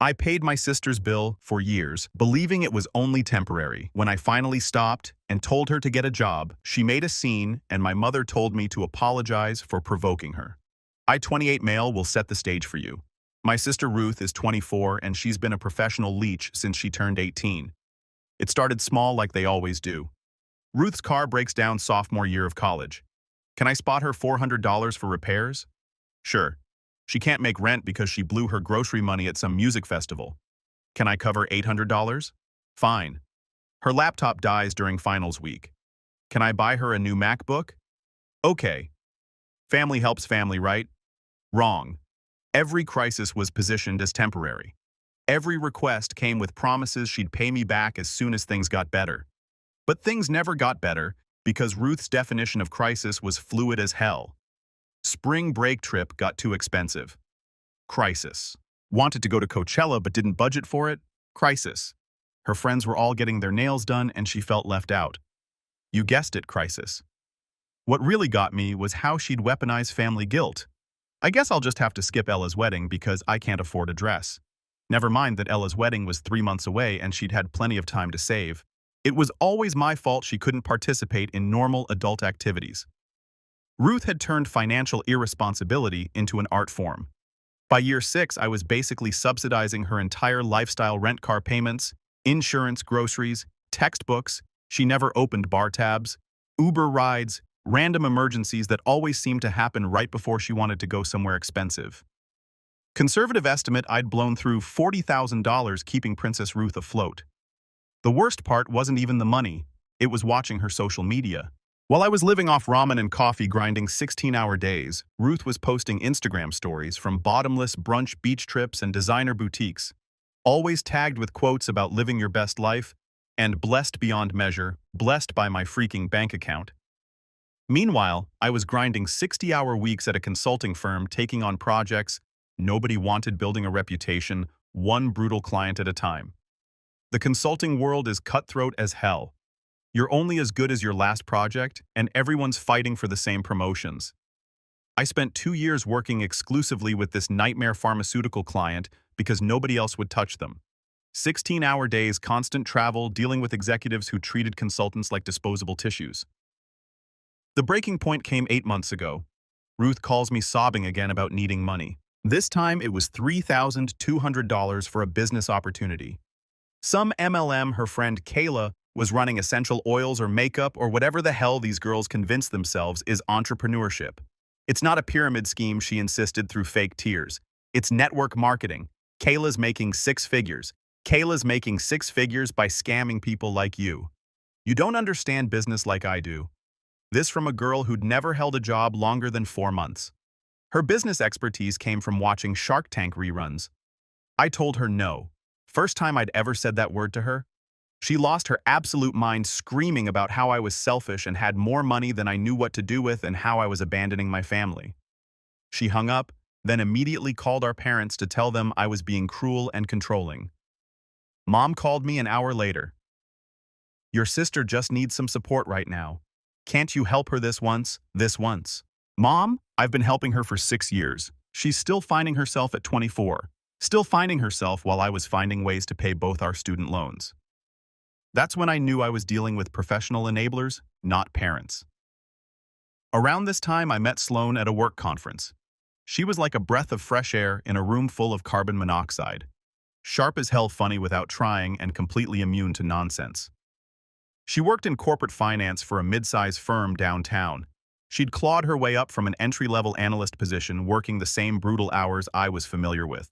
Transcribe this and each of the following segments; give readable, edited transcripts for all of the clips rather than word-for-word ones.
I paid my sister's bill for years, believing it was only temporary. When I finally stopped and told her to get a job, she made a scene and my mother told me to apologize for provoking her. I, 28 male, will set the stage for you. My sister Ruth is 24 and she's been a professional leech since she turned 18. It started small like they always do. Ruth's car breaks down sophomore year of college. Can I spot her $400 for repairs? Sure. She can't make rent because she blew her grocery money at some music festival. Can I cover $800? Fine. Her laptop dies during finals week. Can I buy her a new MacBook? Okay. Family helps family, right? Wrong. Every crisis was positioned as temporary. Every request came with promises she'd pay me back as soon as things got better. But things never got better because Ruth's definition of crisis was fluid as hell. Spring break trip got too expensive. Crisis. Wanted to go to Coachella but didn't budget for it? Crisis. Her friends were all getting their nails done and she felt left out. You guessed it, crisis. What really got me was how she'd weaponize family guilt. I guess I'll just have to skip Ella's wedding because I can't afford a dress. Never mind that Ella's wedding was 3 months away and she'd had plenty of time to save. It was always my fault she couldn't participate in normal adult activities. Ruth had turned financial irresponsibility into an art form. By year 6, I was basically subsidizing her entire lifestyle: rent, car payments, insurance, groceries, textbooks. She never opened bar tabs, Uber rides, random emergencies that always seemed to happen right before she wanted to go somewhere expensive. Conservative estimate, I'd blown through $40,000 keeping Princess Ruth afloat. The worst part wasn't even the money, it was watching her social media. While I was living off ramen and coffee grinding 16-hour days, Ruth was posting Instagram stories from bottomless brunch beach trips and designer boutiques, always tagged with quotes about living your best life and blessed beyond measure, blessed by my freaking bank account. Meanwhile, I was grinding 60-hour weeks at a consulting firm, taking on projects nobody wanted, building a reputation, one brutal client at a time. The consulting world is cutthroat as hell. You're only as good as your last project, and everyone's fighting for the same promotions. I spent 2 years working exclusively with this nightmare pharmaceutical client because nobody else would touch them. 16-hour days, constant travel, dealing with executives who treated consultants like disposable tissues. The breaking point came 8 months ago. Ruth calls me sobbing again about needing money. This time it was $3,200 for a business opportunity. Some MLM her friend Kayla was running essential oils or makeup or whatever the hell these girls convince themselves is entrepreneurship. It's not a pyramid scheme, she insisted through fake tears. It's network marketing. Kayla's making 6 figures. Kayla's making 6 figures by scamming people like you. You don't understand business like I do. This from a girl who'd never held a job longer than 4 months. Her business expertise came from watching Shark Tank reruns. I told her no. First time I'd ever said that word to her. She lost her absolute mind screaming about how I was selfish and had more money than I knew what to do with and how I was abandoning my family. She hung up, then immediately called our parents to tell them I was being cruel and controlling. Mom called me an hour later. Your sister just needs some support right now. Can't you help her this once? Mom, I've been helping her for 6 years. She's still finding herself at 24. Still finding herself while I was finding ways to pay both our student loans. That's when I knew I was dealing with professional enablers, not parents. Around this time, I met Sloane at a work conference. She was like a breath of fresh air in a room full of carbon monoxide. Sharp as hell, funny without trying, and completely immune to nonsense. She worked in corporate finance for a mid-size firm downtown. She'd clawed her way up from an entry-level analyst position, working the same brutal hours I was familiar with.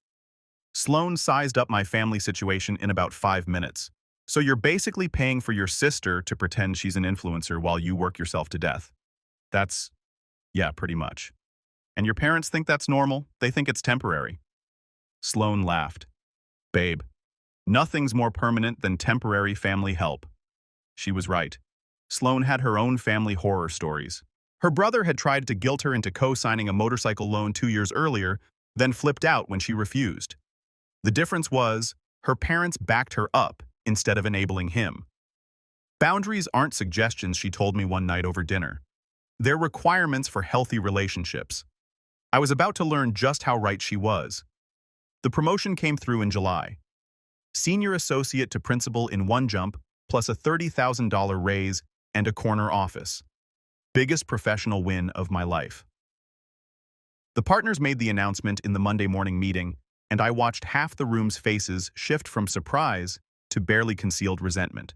Sloane sized up my family situation in about 5 minutes. So you're basically paying for your sister to pretend she's an influencer while you work yourself to death. Yeah, pretty much. And your parents think that's normal? They think it's temporary. Sloane laughed. Babe, nothing's more permanent than temporary family help. She was right. Sloane had her own family horror stories. Her brother had tried to guilt her into co-signing a motorcycle loan 2 years earlier, then flipped out when she refused. The difference was, her parents backed her up instead of enabling him. Boundaries aren't suggestions, she told me one night over dinner. They're requirements for healthy relationships. I was about to learn just how right she was. The promotion came through in July. Senior associate to principal in one jump, plus a $30,000 raise and a corner office. Biggest professional win of my life. The partners made the announcement in the Monday morning meeting, and I watched half the room's faces shift from surprise to barely concealed resentment.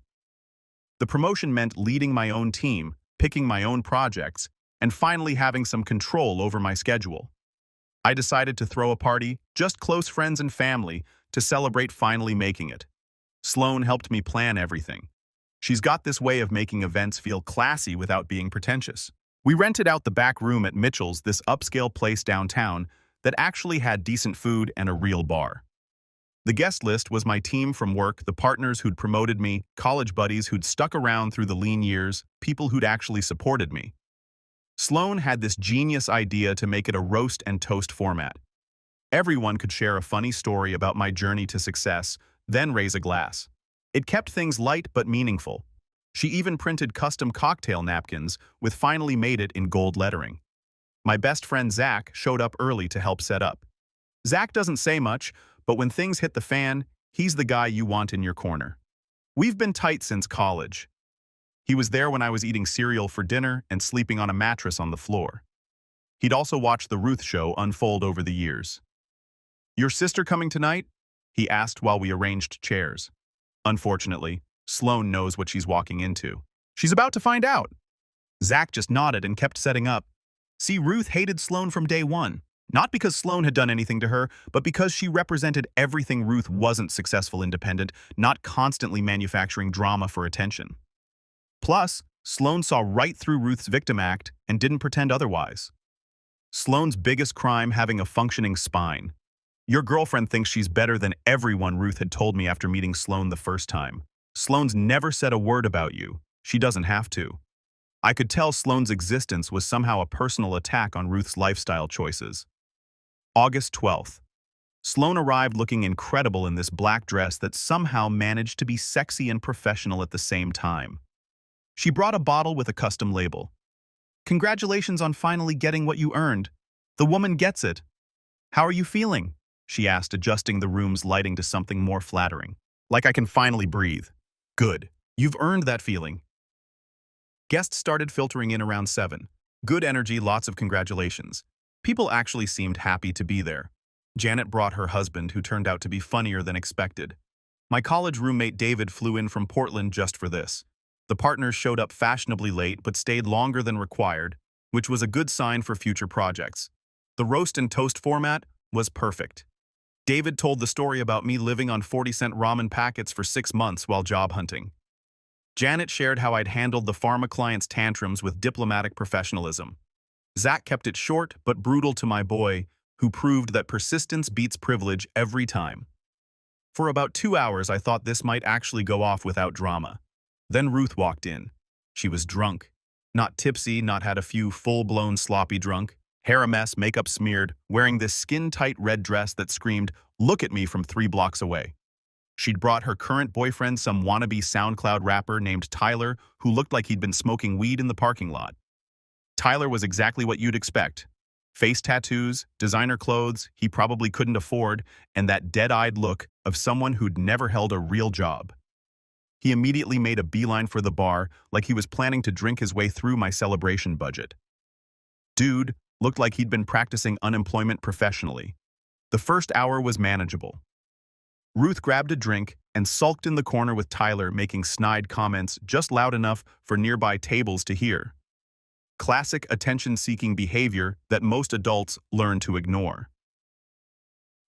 The promotion meant leading my own team, picking my own projects, and finally having some control over my schedule. I decided to throw a party, just close friends and family, to celebrate finally making it. Sloane helped me plan everything. She's got this way of making events feel classy without being pretentious. We rented out the back room at Mitchell's, this upscale place downtown that actually had decent food and a real bar. The guest list was my team from work, the partners who'd promoted me, college buddies who'd stuck around through the lean years, people who'd actually supported me. Sloane had this genius idea to make it a roast and toast format. Everyone could share a funny story about my journey to success, then raise a glass. It kept things light but meaningful. She even printed custom cocktail napkins with "Finally made it" in gold lettering. My best friend Zach showed up early to help set up. Zach doesn't say much, but when things hit the fan, he's the guy you want in your corner. We've been tight since college. He was there when I was eating cereal for dinner and sleeping on a mattress on the floor. He'd also watched the Ruth show unfold over the years. "Your sister coming tonight?" he asked while we arranged chairs. Unfortunately, Sloane knows what she's walking into. She's about to find out. Zach just nodded and kept setting up. See, Ruth hated Sloane from day one. Not because Sloane had done anything to her, but because she represented everything Ruth wasn't: successful independent, not constantly manufacturing drama for attention. Plus, Sloane saw right through Ruth's victim act and didn't pretend otherwise. Sloane's biggest crime: having a functioning spine. Your girlfriend thinks she's better than everyone, Ruth had told me after meeting Sloane the first time. Sloane's never said a word about you. She doesn't have to. I could tell Sloane's existence was somehow a personal attack on Ruth's lifestyle choices. August 12th. Sloane arrived looking incredible in this black dress that somehow managed to be sexy and professional at the same time. She brought a bottle with a custom label. "Congratulations on finally getting what you earned. The woman gets it. How are you feeling?" she asked, adjusting the room's lighting to something more flattering. "Like I can finally breathe." "Good. You've earned that feeling." Guests started filtering in around 7. Good energy, lots of congratulations. People actually seemed happy to be there. Janet brought her husband, who turned out to be funnier than expected. My college roommate David flew in from Portland just for this. The partners showed up fashionably late but stayed longer than required, which was a good sign for future projects. The roast and toast format was perfect. David told the story about me living on 40-cent ramen packets for 6 months while job hunting. Janet shared how I'd handled the pharma client's tantrums with diplomatic professionalism. Zach kept it short but brutal to my boy, who proved that persistence beats privilege every time. For about 2 hours, I thought this might actually go off without drama. Then Ruth walked in. She was drunk. Not tipsy, not had a few full-blown sloppy drunk. Hair a mess, makeup smeared, wearing this skin-tight red dress that screamed, "Look at me," from 3 blocks away. She'd brought her current boyfriend, some wannabe SoundCloud rapper named Tyler, who looked like he'd been smoking weed in the parking lot. Tyler was exactly what you'd expect. Face tattoos, designer clothes he probably couldn't afford, and that dead-eyed look of someone who'd never held a real job. He immediately made a beeline for the bar, like he was planning to drink his way through my celebration budget. Dude looked like he'd been practicing unemployment professionally. The first hour was manageable. Ruth grabbed a drink and sulked in the corner with Tyler, making snide comments just loud enough for nearby tables to hear. Classic attention-seeking behavior that most adults learn to ignore.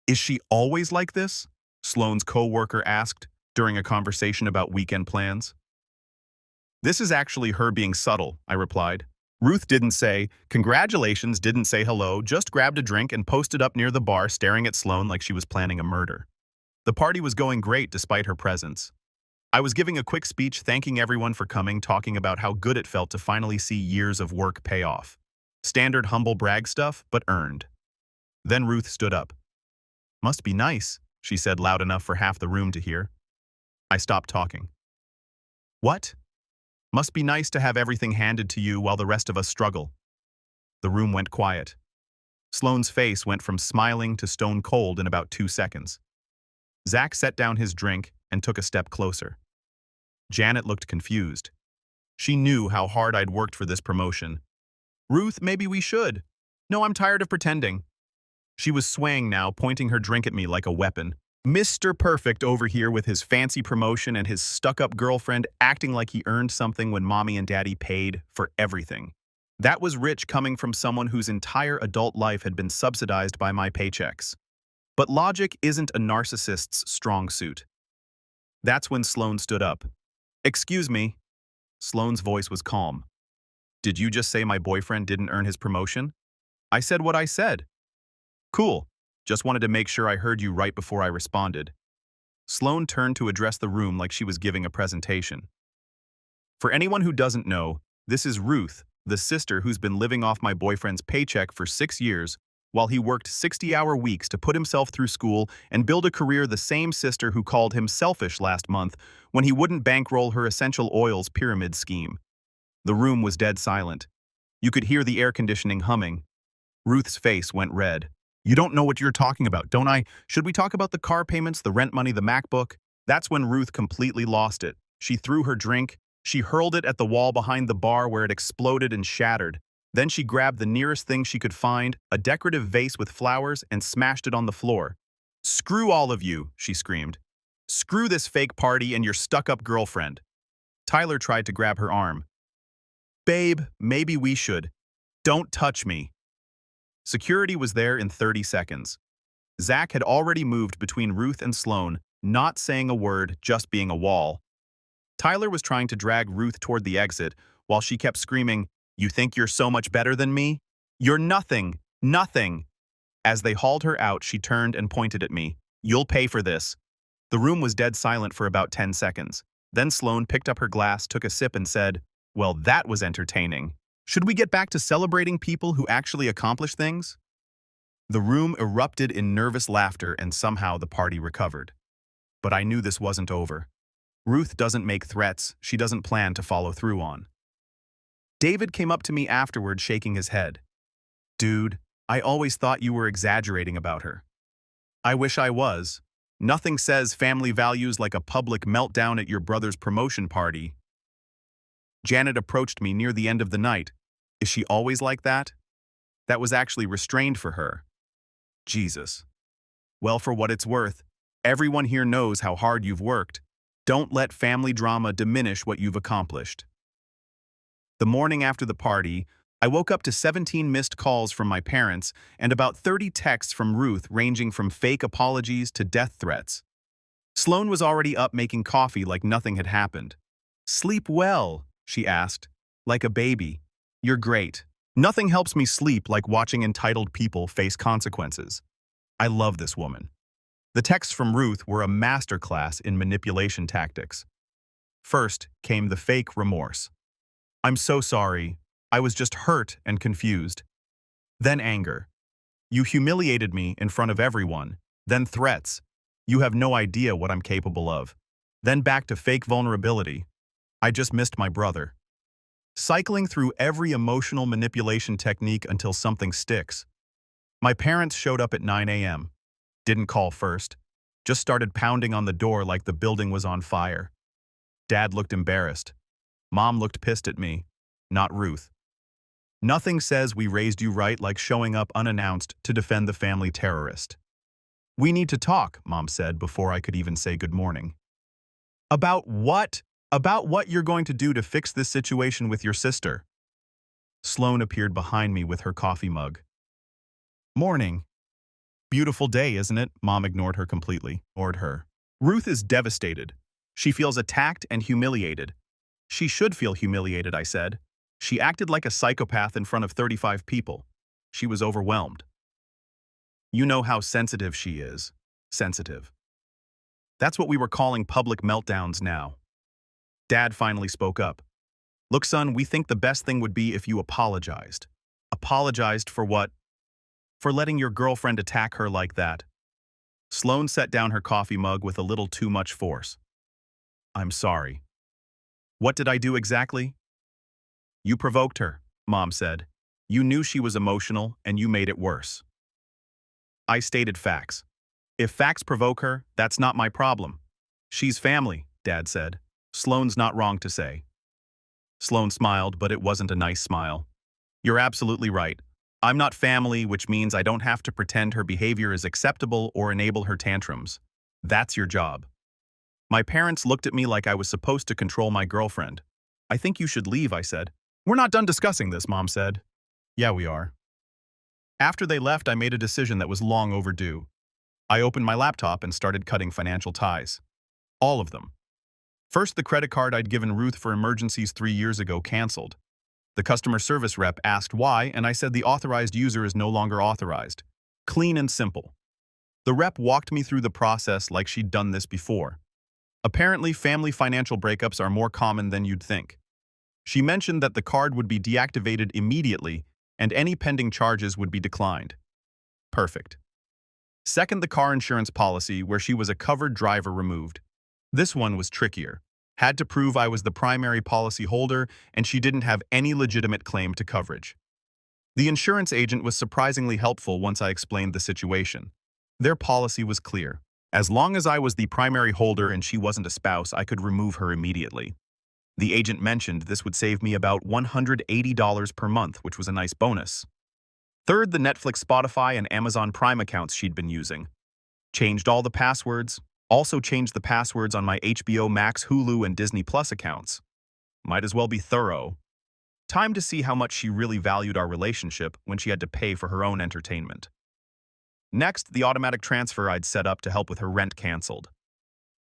"Is she always like this?" Sloane's co-worker asked during a conversation about weekend plans. "This is actually her being subtle," I replied. Ruth didn't say congratulations, didn't say hello, just grabbed a drink and posted up near the bar, staring at Sloane like she was planning a murder. The party was going great despite her presence. I was giving a quick speech thanking everyone for coming, talking about how good it felt to finally see years of work pay off. Standard humble brag stuff, but earned. Then Ruth stood up. "Must be nice," she said loud enough for half the room to hear. I stopped talking. "What?" "Must be nice to have everything handed to you while the rest of us struggle." The room went quiet. Sloane's face went from smiling to stone cold in about 2 seconds. Zach set down his drink and took a step closer. Janet looked confused. She knew how hard I'd worked for this promotion. "Ruth, maybe we should." "No, I'm tired of pretending." She was swaying now, pointing her drink at me like a weapon. Mr. Perfect over here with his fancy promotion and his stuck-up girlfriend acting like he earned something when mommy and daddy paid for everything. That was rich coming from someone whose entire adult life had been subsidized by my paychecks. But logic isn't a narcissist's strong suit. That's when Sloane stood up. "Excuse me." Sloane's voice was calm. "Did you just say my boyfriend didn't earn his promotion?" "I said what I said." "Cool. Just wanted to make sure I heard you right before I responded." Sloane turned to address the room like she was giving a presentation. "For anyone who doesn't know, this is Ruth, the sister who's been living off my boyfriend's paycheck for 6 years while he worked 60-hour weeks to put himself through school and build a career, the same sister who called him selfish last month when he wouldn't bankroll her essential oils pyramid scheme." The room was dead silent. You could hear the air conditioning humming. Ruth's face went red. "You don't know what you're talking about, don't I? Should we talk about the car payments, the rent money, the MacBook?" That's when Ruth completely lost it. She threw her drink. She hurled it at the wall behind the bar where it exploded and shattered. Then she grabbed the nearest thing she could find, a decorative vase with flowers, and smashed it on the floor. "Screw all of you," she screamed. "Screw this fake party and your stuck-up girlfriend." Tyler tried to grab her arm. "Babe, maybe we should. Don't touch me." Security was there in 30 seconds. Zach had already moved between Ruth and Sloane, not saying a word, just being a wall. Tyler was trying to drag Ruth toward the exit while she kept screaming, "You think you're so much better than me? You're nothing, nothing." As they hauled her out, she turned and pointed at me. "You'll pay for this." The room was dead silent for about 10 seconds. Then Sloane picked up her glass, took a sip, and said, "Well, that was entertaining. Should we get back to celebrating people who actually accomplish things?" The room erupted in nervous laughter, and somehow the party recovered. But I knew this wasn't over. Ruth doesn't make threats she doesn't plan to follow through on. David came up to me afterward, shaking his head. "Dude, I always thought you were exaggerating about her." "I wish I was. Nothing says family values like a public meltdown at your brother's promotion party." Janet approached me near the end of the night. "Is she always like that?" "That was actually restrained for her." Jesus. "Well, for what it's worth, everyone here knows how hard you've worked. Don't let family drama diminish what you've accomplished." The morning after the party, I woke up to 17 missed calls from my parents and about 30 texts from Ruth ranging from fake apologies to death threats. Sloane was already up making coffee like nothing had happened. "Sleep well," she asked, "like a baby." "You're great. Nothing helps me sleep like watching entitled people face consequences." I love this woman. The texts from Ruth were a masterclass in manipulation tactics. First came the fake remorse. "I'm so sorry. I was just hurt and confused." Then anger. "You humiliated me in front of everyone." Then threats. "You have no idea what I'm capable of." Then back to fake vulnerability. "I just missed my brother." Cycling through every emotional manipulation technique until something sticks. My parents showed up at 9 a.m. Didn't call first. Just started pounding on the door like the building was on fire. Dad looked embarrassed. Mom looked pissed at me, not Ruth. Nothing says we raised you right like showing up unannounced to defend the family terrorist. "We need to talk," Mom said before I could even say good morning. "About what?" "About what you're going to do to fix this situation with your sister." Sloane appeared behind me with her coffee mug. "Morning." "Beautiful day, isn't it?" Mom ignored her completely. Ruth is devastated. She feels attacked and humiliated. "She should feel humiliated," I said. "She acted like a psychopath in front of 35 people. She was overwhelmed." "You know how sensitive she is." Sensitive. That's what we were calling public meltdowns now. Dad finally spoke up. "Look, son, we think the best thing would be if you apologized." "Apologized for what?" "For letting your girlfriend attack her like that." Sloane set down her coffee mug with a little too much force. "I'm sorry." "What did I do exactly?" "You provoked her," Mom said. You knew she was emotional, and you made it worse. I stated facts. If facts provoke her, that's not my problem. She's family, Dad said. Sloane's not wrong to say. Sloane smiled, but it wasn't a nice smile. You're absolutely right. I'm not family, which means I don't have to pretend her behavior is acceptable or enable her tantrums. That's your job. My parents looked at me like I was supposed to control my girlfriend. I think you should leave, I said. We're not done discussing this, Mom said. Yeah, we are. After they left, I made a decision that was long overdue. I opened my laptop and started cutting financial ties. All of them. First, the credit card I'd given Ruth for emergencies 3 years ago canceled. The customer service rep asked why, and I said the authorized user is no longer authorized. Clean and simple. The rep walked me through the process like she'd done this before. Apparently, family financial breakups are more common than you'd think. She mentioned that the card would be deactivated immediately and any pending charges would be declined. Perfect. Second, the car insurance policy, where she was a covered driver, removed. This one was trickier. Had to prove I was the primary policy holder and she didn't have any legitimate claim to coverage. The insurance agent was surprisingly helpful once I explained the situation. Their policy was clear. As long as I was the primary holder and she wasn't a spouse, I could remove her immediately. The agent mentioned this would save me about $180 per month, which was a nice bonus. Third, the Netflix, Spotify, and Amazon Prime accounts she'd been using. Changed all the passwords. Also changed the passwords on my HBO Max, Hulu, and Disney Plus accounts. Might as well be thorough. Time to see how much she really valued our relationship when she had to pay for her own entertainment. Next, the automatic transfer I'd set up to help with her rent canceled.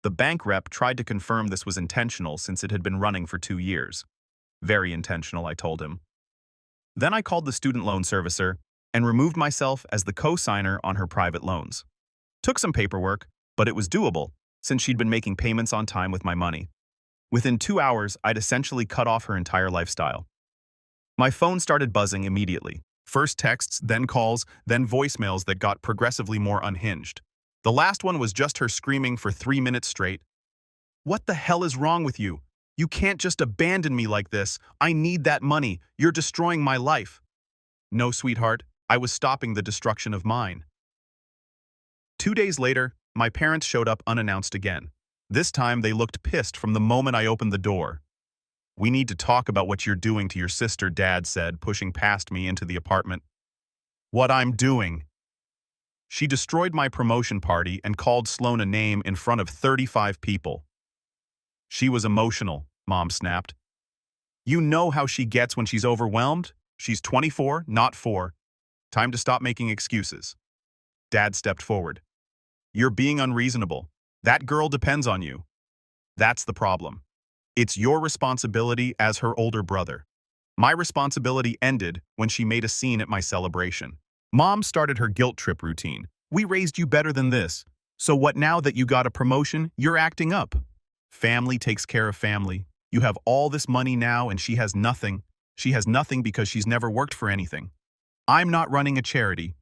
The bank rep tried to confirm this was intentional since it had been running for 2 years. Very intentional, I told him. Then I called the student loan servicer and removed myself as the co-signer on her private loans. Took some paperwork, but it was doable since she'd been making payments on time with my money. Within 2 hours, I'd essentially cut off her entire lifestyle. My phone started buzzing immediately. First texts, then calls, then voicemails that got progressively more unhinged. The last one was just her screaming for 3 minutes straight. What the hell is wrong with you? You can't just abandon me like this. I need that money. You're destroying my life. No, sweetheart, I was stopping the destruction of mine. 2 days later, my parents showed up unannounced again. This time, they looked pissed from the moment I opened the door. We need to talk about what you're doing to your sister, Dad said, pushing past me into the apartment. What I'm doing? She destroyed my promotion party and called Sloane a name in front of 35 people. She was emotional, Mom snapped. You know how she gets when she's overwhelmed? She's 24, not 4. Time to stop making excuses. Dad stepped forward. You're being unreasonable. That girl depends on you. That's the problem. It's your responsibility as her older brother. My responsibility ended when she made a scene at my celebration. Mom started her guilt trip routine. We raised you better than this. So what now that you got a promotion, you're acting up? Family takes care of family. You have all this money now and she has nothing. She has nothing because she's never worked for anything. I'm not running a charity,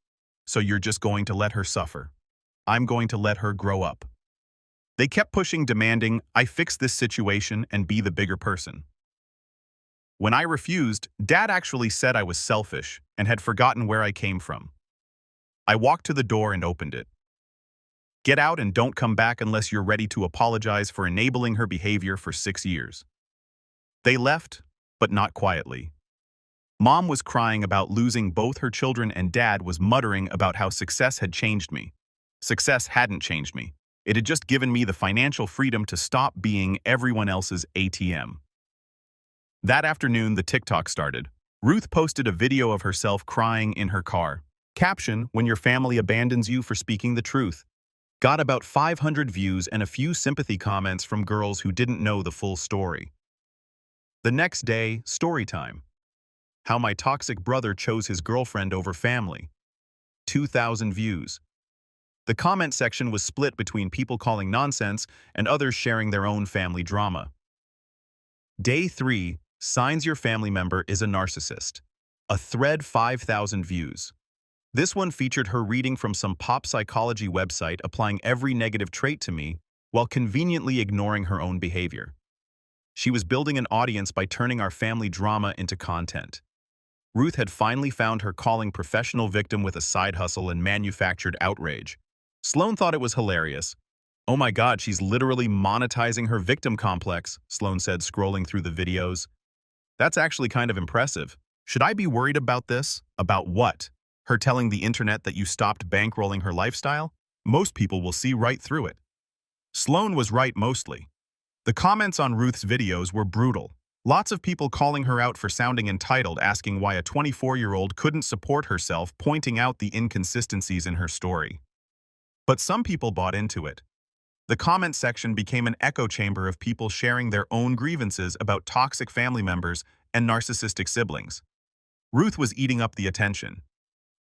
so you're just going to let her suffer. I'm going to let her grow up. They kept pushing, demanding I fix this situation and be the bigger person. When I refused, Dad actually said I was selfish and had forgotten where I came from. I walked to the door and opened it. Get out and don't come back unless you're ready to apologize for enabling her behavior for 6 years. They left, but not quietly. Mom was crying about losing both her children and Dad was muttering about how success had changed me. Success hadn't changed me. It had just given me the financial freedom to stop being everyone else's ATM. That afternoon, the TikTok started. Ruth posted a video of herself crying in her car. Caption, when your family abandons you for speaking the truth. Got about 500 views and a few sympathy comments from girls who didn't know the full story. The next day, story time. How my toxic brother chose his girlfriend over family. 2,000 views. The comment section was split between people calling nonsense and others sharing their own family drama. Day 3, signs your family member is a narcissist. A thread 5,000 views. This one featured her reading from some pop psychology website applying every negative trait to me while conveniently ignoring her own behavior. She was building an audience by turning our family drama into content. Ruth had finally found her calling professional victim with a side hustle and manufactured outrage. Sloan thought it was hilarious. "Oh my God, she's literally monetizing her victim complex," Sloan said, scrolling through the videos. "That's actually kind of impressive. Should I be worried about this? About what? Her telling the internet that you stopped bankrolling her lifestyle? Most people will see right through it." Sloan was right mostly. The comments on Ruth's videos were brutal. Lots of people calling her out for sounding entitled, asking why a 24-year-old couldn't support herself, pointing out the inconsistencies in her story. But some people bought into it. The comment section became an echo chamber of people sharing their own grievances about toxic family members and narcissistic siblings. Ruth was eating up the attention.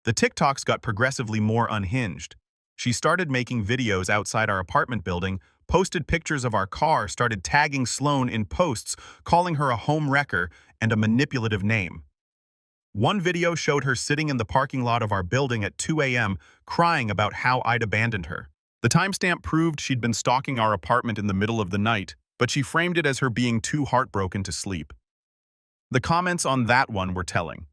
The TikToks got progressively more unhinged. She started making videos outside our apartment building, posted pictures of our car, started tagging Sloan in posts, calling her a home wrecker and a manipulative name. One video showed her sitting in the parking lot of our building at 2 a.m. crying about how I'd abandoned her. The timestamp proved she'd been stalking our apartment in the middle of the night, but she framed it as her being too heartbroken to sleep. The comments on that one were telling.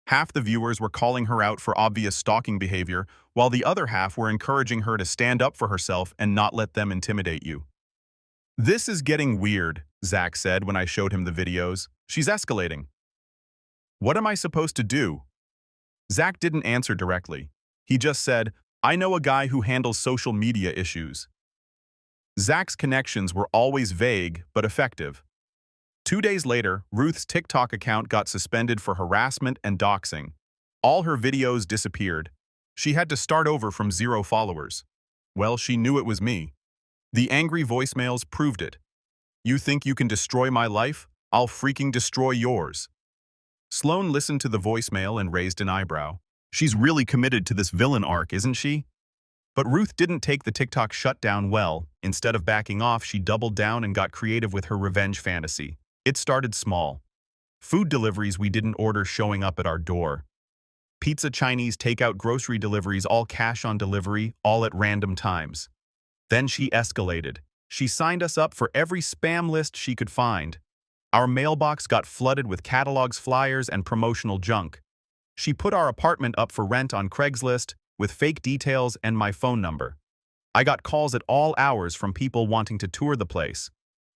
Half the viewers were calling her out for obvious stalking behavior, while the other half were encouraging her to stand up for herself and not let them intimidate you. "This is getting weird," Zach said when I showed him the videos. "She's escalating." "What am I supposed to do?" Zach didn't answer directly. He just said, "I know a guy who handles social media issues." Zach's connections were always vague but effective. 2 days later, Ruth's TikTok account got suspended for harassment and doxing. All her videos disappeared. She had to start over from 0 followers. Well, she knew it was me. The angry voicemails proved it. "You think you can destroy my life? I'll freaking destroy yours." Sloan listened to the voicemail and raised an eyebrow. "She's really committed to this villain arc, isn't she?" But Ruth didn't take the TikTok shutdown well. Instead of backing off, she doubled down and got creative with her revenge fantasy. It started small. Food deliveries we didn't order showing up at our door. Pizza, Chinese, takeout, grocery deliveries, all cash on delivery, all at random times. Then she escalated. She signed us up for every spam list she could find. Our mailbox got flooded with catalogs, flyers, and promotional junk. She put our apartment up for rent on Craigslist with fake details and my phone number. I got calls at all hours from people wanting to tour the place.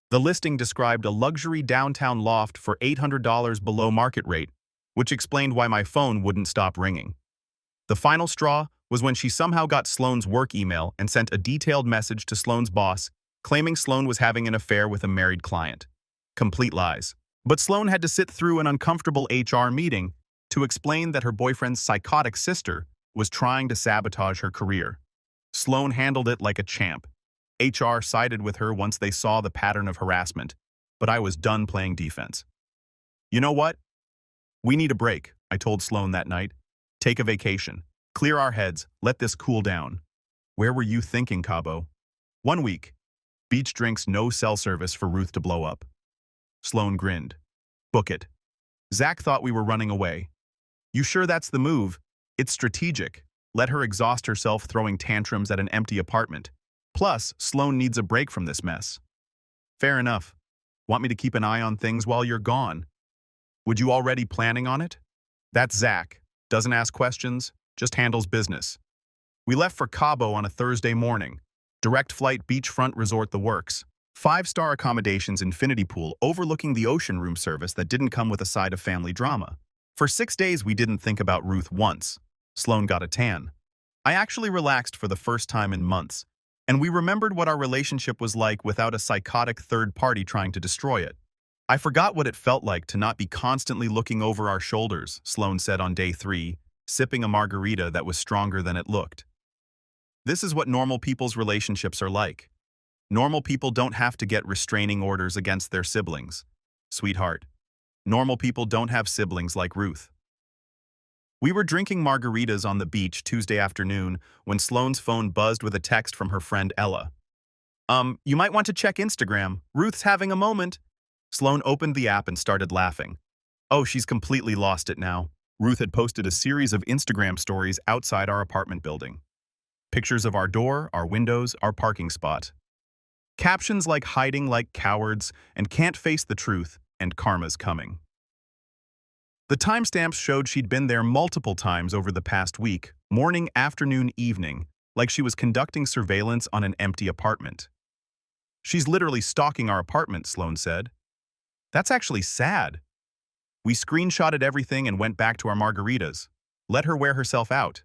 The listing described a luxury downtown loft for $800 below market rate, which explained why my phone wouldn't stop ringing. The final straw was when she somehow got Sloan's work email and sent a detailed message to Sloan's boss, claiming Sloan was having an affair with a married client. Complete lies. But Sloan had to sit through an uncomfortable HR meeting to explain that her boyfriend's psychotic sister was trying to sabotage her career. Sloan handled it like a champ. HR sided with her once they saw the pattern of harassment, but I was done playing defense. "You know what? We need a break," I told Sloan that night. "Take a vacation. Clear our heads. Let this cool down." "Where were you thinking, Cabo?" 1 week. Beach drinks, no cell service for Ruth to blow up. Sloan grinned. "Book it." Zach thought we were running away. "You sure that's the move? It's strategic. Let her exhaust herself throwing tantrums at an empty apartment. Plus, Sloan needs a break from this mess." "Fair enough. Want me to keep an eye on things while you're gone?" "Would you already planning on it?" "That's Zach. Doesn't ask questions, just handles business." We left for Cabo on a Thursday morning. Direct flight, beachfront resort, the works. 5-star accommodations, infinity pool overlooking the ocean, room service that didn't come with a side of family drama. For 6 days, we didn't think about Ruth once. Sloan got a tan. I actually relaxed for the first time in months, and we remembered what our relationship was like without a psychotic third party trying to destroy it. "I forgot what it felt like to not be constantly looking over our shoulders," Sloan said on day 3, sipping a margarita that was stronger than it looked. "This is what normal people's relationships are like. Normal people don't have to get restraining orders against their siblings. Sweetheart, normal people don't have siblings like Ruth." We were drinking margaritas on the beach Tuesday afternoon when Sloan's phone buzzed with a text from her friend Ella. You might want to check Instagram. Ruth's having a moment." Sloan opened the app and started laughing. Oh, she's completely lost it now. Ruth had posted a series of Instagram stories outside our apartment building. Pictures of our door, our windows, our parking spot. Captions like "hiding like cowards" and "can't face the truth" and "karma's coming." The timestamps showed she'd been there multiple times over the past week, morning, afternoon, evening, like she was conducting surveillance on an empty apartment. "She's literally stalking our apartment," Sloan said. "That's actually sad." "We screenshotted everything and went back to our margaritas. Let her wear herself out."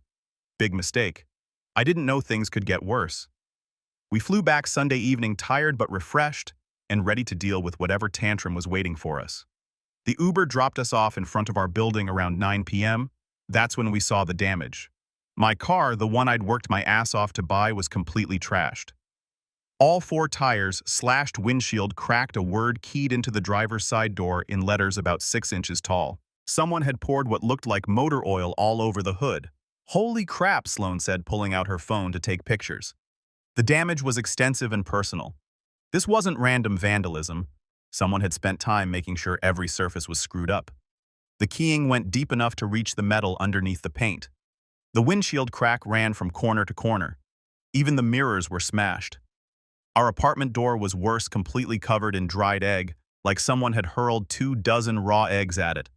"Big mistake. I didn't know things could get worse." We flew back Sunday evening tired but refreshed and ready to deal with whatever tantrum was waiting for us. The Uber dropped us off in front of our building around 9 p.m. That's when we saw the damage. My car, the one I'd worked my ass off to buy, was completely trashed. All 4 tires, slashed windshield, cracked, a word keyed into the driver's side door in letters about 6 inches tall. Someone had poured what looked like motor oil all over the hood. "Holy crap," Sloan said, pulling out her phone to take pictures. The damage was extensive and personal. This wasn't random vandalism. Someone had spent time making sure every surface was screwed up. The keying went deep enough to reach the metal underneath the paint. The windshield crack ran from corner to corner. Even the mirrors were smashed. Our apartment door was worse, completely covered in dried egg, like someone had hurled 24 raw eggs at it.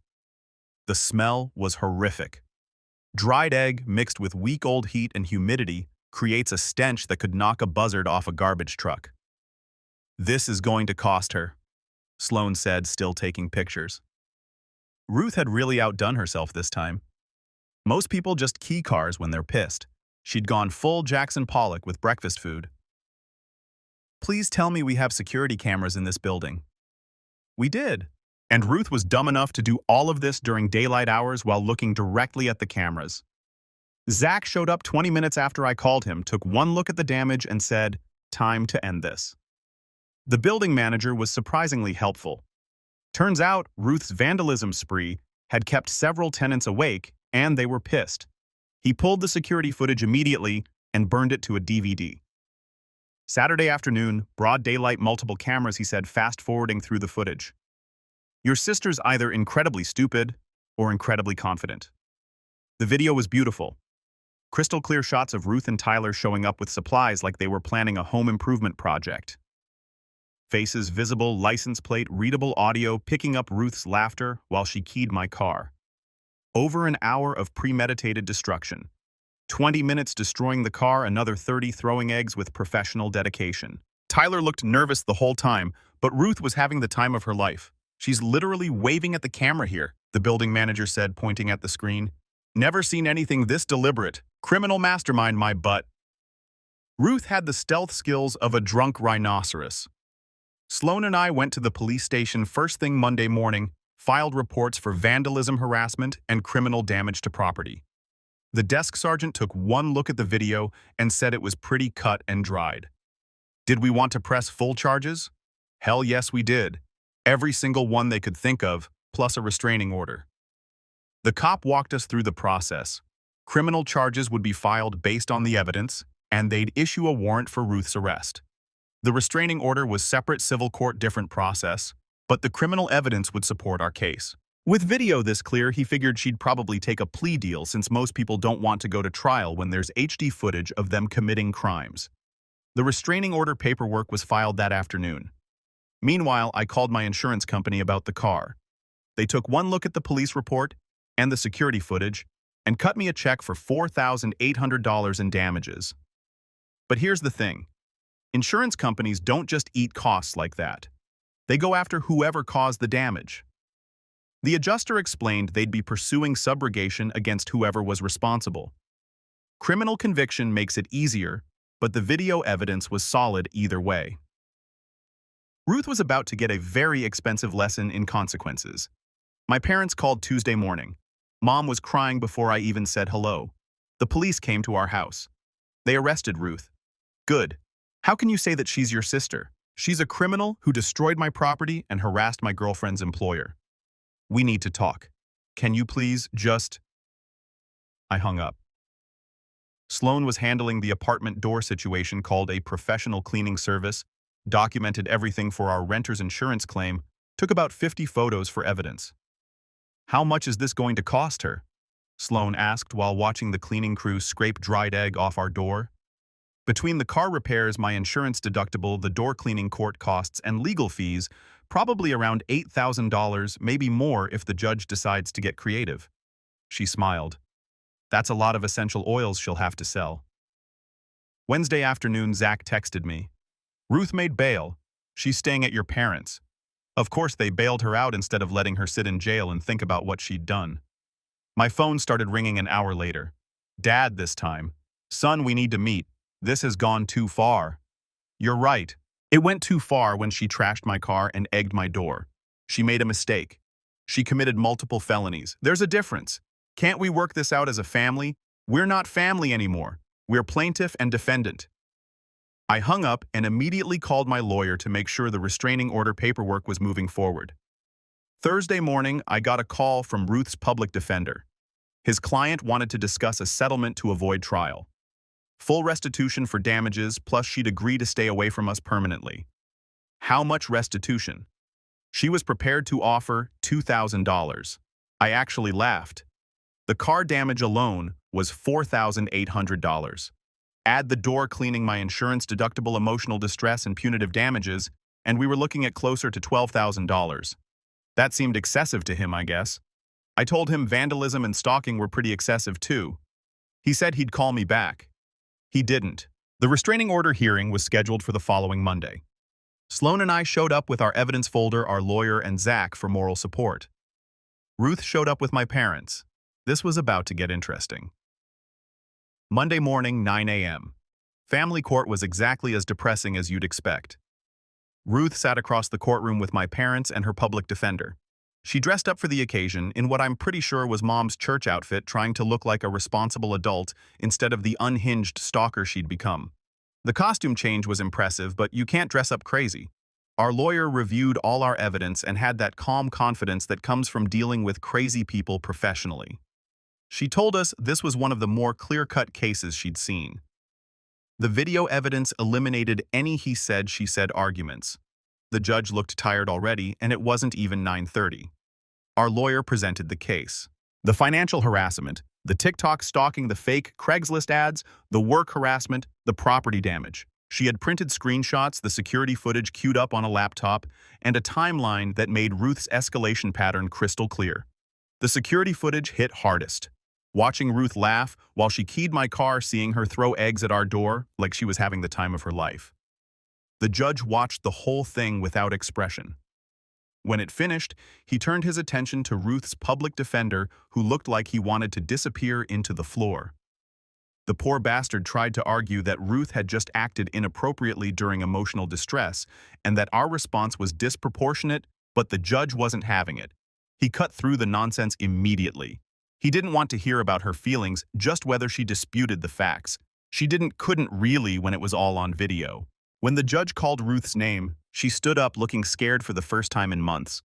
The smell was horrific. Dried egg mixed with week-old heat and humidity creates a stench that could knock a buzzard off a garbage truck. "This is going to cost her," Sloan said, still taking pictures. Ruth had really outdone herself this time. Most people just key cars when they're pissed. She'd gone full Jackson Pollock with breakfast food. "Please tell me we have security cameras in this building." We did. And Ruth was dumb enough to do all of this during daylight hours while looking directly at the cameras. Zach showed up 20 minutes after I called him, took one look at the damage, and said, "Time to end this." The building manager was surprisingly helpful. Turns out Ruth's vandalism spree had kept several tenants awake, and they were pissed. He pulled the security footage immediately and burned it to a DVD. Saturday afternoon, broad daylight, multiple cameras, he said, fast-forwarding through the footage. "Your sister's either incredibly stupid or incredibly confident." The video was beautiful. Crystal clear shots of Ruth and Tyler showing up with supplies like they were planning a home improvement project. Faces visible, license plate, readable audio, picking up Ruth's laughter while she keyed my car. Over an hour of premeditated destruction. 20 minutes destroying the car, another 30 throwing eggs with professional dedication. Tyler looked nervous the whole time, but Ruth was having the time of her life. "She's literally waving at the camera here," the building manager said, pointing at the screen. "Never seen anything this deliberate. Criminal mastermind, my butt." Ruth had the stealth skills of a drunk rhinoceros. Sloan and I went to the police station first thing Monday morning, filed reports for vandalism, harassment, and criminal damage to property. The desk sergeant took one look at the video and said it was pretty cut and dried. Did we want to press full charges? Hell yes, we did. Every single one they could think of, plus a restraining order. The cop walked us through the process. Criminal charges would be filed based on the evidence, and they'd issue a warrant for Ruth's arrest. The restraining order was separate, civil court, different process, but the criminal evidence would support our case. With video this clear, he figured she'd probably take a plea deal since most people don't want to go to trial when there's HD footage of them committing crimes. The restraining order paperwork was filed that afternoon. Meanwhile, I called my insurance company about the car. They took one look at the police report and the security footage and cut me a check for $4,800 in damages. But here's the thing. Insurance companies don't just eat costs like that. They go after whoever caused the damage. The adjuster explained they'd be pursuing subrogation against whoever was responsible. Criminal conviction makes it easier, but the video evidence was solid either way. Ruth was about to get a very expensive lesson in consequences. My parents called Tuesday morning. Mom was crying before I even said hello. The police came to our house. They arrested Ruth. Good. How can you say that she's your sister? She's a criminal who destroyed my property and harassed my girlfriend's employer. We need to talk. Can you please just... I hung up. Sloan was handling the apartment door situation, called a professional cleaning service, documented everything for our renter's insurance claim, took about 50 photos for evidence. How much is this going to cost her? Sloan asked while watching the cleaning crew scrape dried egg off our door. Between the car repairs, my insurance deductible, the door cleaning court costs, and legal fees, probably around $8,000, maybe more if the judge decides to get creative. She smiled. That's a lot of essential oils she'll have to sell. Wednesday afternoon, Zach texted me. Ruth made bail. She's staying at your parents'. Of course, they bailed her out instead of letting her sit in jail and think about what she'd done. My phone started ringing an hour later. Dad this time. Son, we need to meet. This has gone too far. You're right. It went too far when she trashed my car and egged my door. She made a mistake. She committed multiple felonies. There's a difference. Can't we work this out as a family? We're not family anymore. We're plaintiff and defendant. I hung up and immediately called my lawyer to make sure the restraining order paperwork was moving forward. Thursday morning, I got a call from Ruth's public defender. His client wanted to discuss a settlement to avoid trial. Full restitution for damages, plus she'd agree to stay away from us permanently. How much restitution? She was prepared to offer $2,000. I actually laughed. The car damage alone was $4,800. Add the door cleaning, my insurance deductible, emotional distress, and punitive damages, and we were looking at closer to $12,000. That seemed excessive to him, I guess. I told him vandalism and stalking were pretty excessive too. He said he'd call me back. He didn't. The restraining order hearing was scheduled for the following Monday. Sloan and I showed up with our evidence folder, our lawyer, and Zach for moral support. Ruth showed up with my parents. This was about to get interesting. Monday morning, 9 a.m. Family court was exactly as depressing as you'd expect. Ruth sat across the courtroom with my parents and her public defender. She dressed up for the occasion in what I'm pretty sure was Mom's church outfit, trying to look like a responsible adult instead of the unhinged stalker she'd become. The costume change was impressive, but you can't dress up crazy. Our lawyer reviewed all our evidence and had that calm confidence that comes from dealing with crazy people professionally. She told us this was one of the more clear-cut cases she'd seen. The video evidence eliminated any he said, she said arguments. The judge looked tired already, and it wasn't even 9:30. Our lawyer presented the case. The financial harassment, the TikTok stalking, the fake Craigslist ads, the work harassment, the property damage. She had printed screenshots, the security footage queued up on a laptop, and a timeline that made Ruth's escalation pattern crystal clear. The security footage hit hardest. Watching Ruth laugh while she keyed my car, seeing her throw eggs at our door like she was having the time of her life. The judge watched the whole thing without expression. When it finished, he turned his attention to Ruth's public defender, who looked like he wanted to disappear into the floor. The poor bastard tried to argue that Ruth had just acted inappropriately during emotional distress and that our response was disproportionate, but the judge wasn't having it. He cut through the nonsense immediately. He didn't want to hear about her feelings, just whether she disputed the facts. She couldn't really when it was all on video. When the judge called Ruth's name, she stood up looking scared for the first time in months.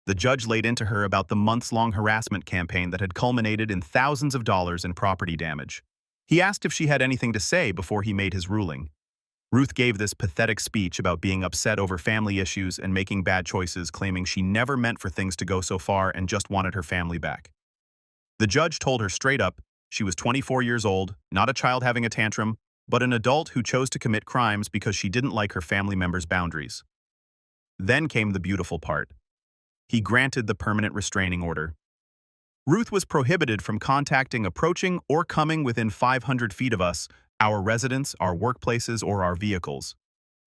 The judge laid into her about the months-long harassment campaign that had culminated in thousands of dollars in property damage. He asked if she had anything to say before he made his ruling. Ruth gave this pathetic speech about being upset over family issues and making bad choices, claiming she never meant for things to go so far and just wanted her family back. The judge told her straight up she was 24 years old, not a child having a tantrum, but an adult who chose to commit crimes because she didn't like her family members' boundaries. Then came the beautiful part. He granted the permanent restraining order. Ruth was prohibited from contacting, approaching, or coming within 500 feet of us, our residence, our workplaces, or our vehicles.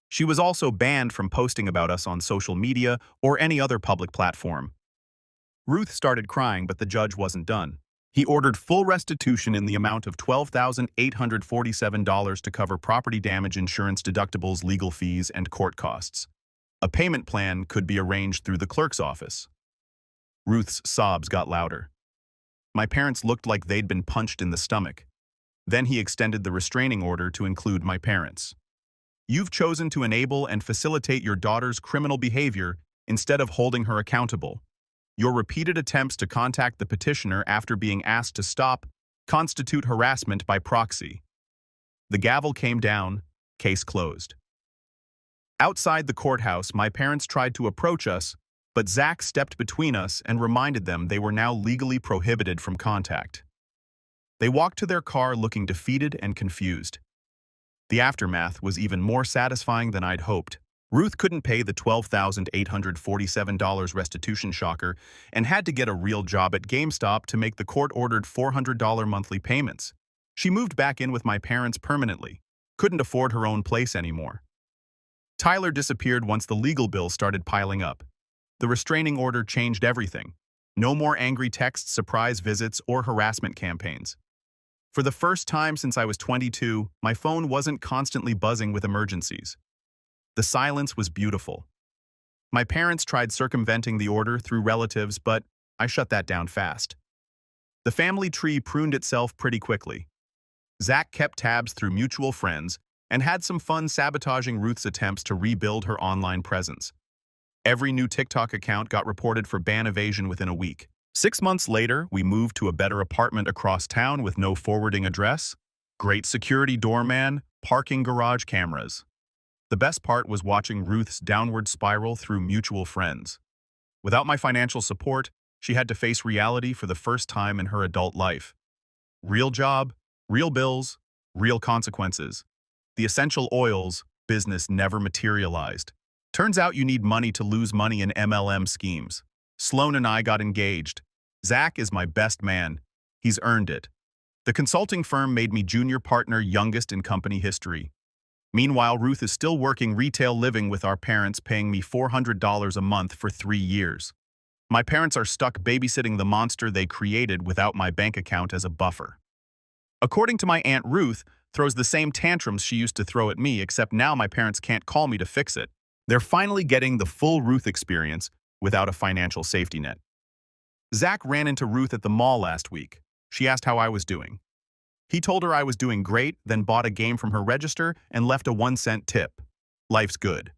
She was also banned from posting about us on social media or any other public platform. Ruth started crying, but the judge wasn't done. He ordered full restitution in the amount of $12,847 to cover property damage, insurance deductibles, legal fees, and court costs. A payment plan could be arranged through the clerk's office. Ruth's sobs got louder. My parents looked like they'd been punched in the stomach. Then he extended the restraining order to include my parents. You've chosen to enable and facilitate your daughter's criminal behavior instead of holding her accountable. Your repeated attempts to contact the petitioner after being asked to stop constitute harassment by proxy. The gavel came down, case closed. Outside the courthouse, my parents tried to approach us, but Zach stepped between us and reminded them they were now legally prohibited from contact. They walked to their car looking defeated and confused. The aftermath was even more satisfying than I'd hoped. Ruth couldn't pay the $12,847 restitution shocker and had to get a real job at GameStop to make the court-ordered $400 monthly payments. She moved back in with my parents permanently. Couldn't afford her own place anymore. Tyler disappeared once the legal bills started piling up. The restraining order changed everything. No more angry texts, surprise visits, or harassment campaigns. For the first time since I was 22, my phone wasn't constantly buzzing with emergencies. The silence was beautiful. My parents tried circumventing the order through relatives, but I shut that down fast. The family tree pruned itself pretty quickly. Zach kept tabs through mutual friends and had some fun sabotaging Ruth's attempts to rebuild her online presence. Every new TikTok account got reported for ban evasion within a week. 6 months later, we moved to a better apartment across town with no forwarding address, great security doorman, parking garage cameras. The best part was watching Ruth's downward spiral through mutual friends. Without my financial support, she had to face reality for the first time in her adult life. Real job, real bills, real consequences. The essential oils business never materialized. Turns out you need money to lose money in MLM schemes. Sloan and I got engaged. Zach is my best man. He's earned it. The consulting firm made me junior partner, youngest in company history. Meanwhile, Ruth is still working retail, living with our parents, paying me $400 a month for 3 years. My parents are stuck babysitting the monster they created without my bank account as a buffer. According to my Aunt Ruth, throws the same tantrums she used to throw at me, except now my parents can't call me to fix it. They're finally getting the full Ruth experience without a financial safety net. Zach ran into Ruth at the mall last week. She asked how I was doing. He told her I was doing great, then bought a game from her register and left a 1-cent tip. Life's good.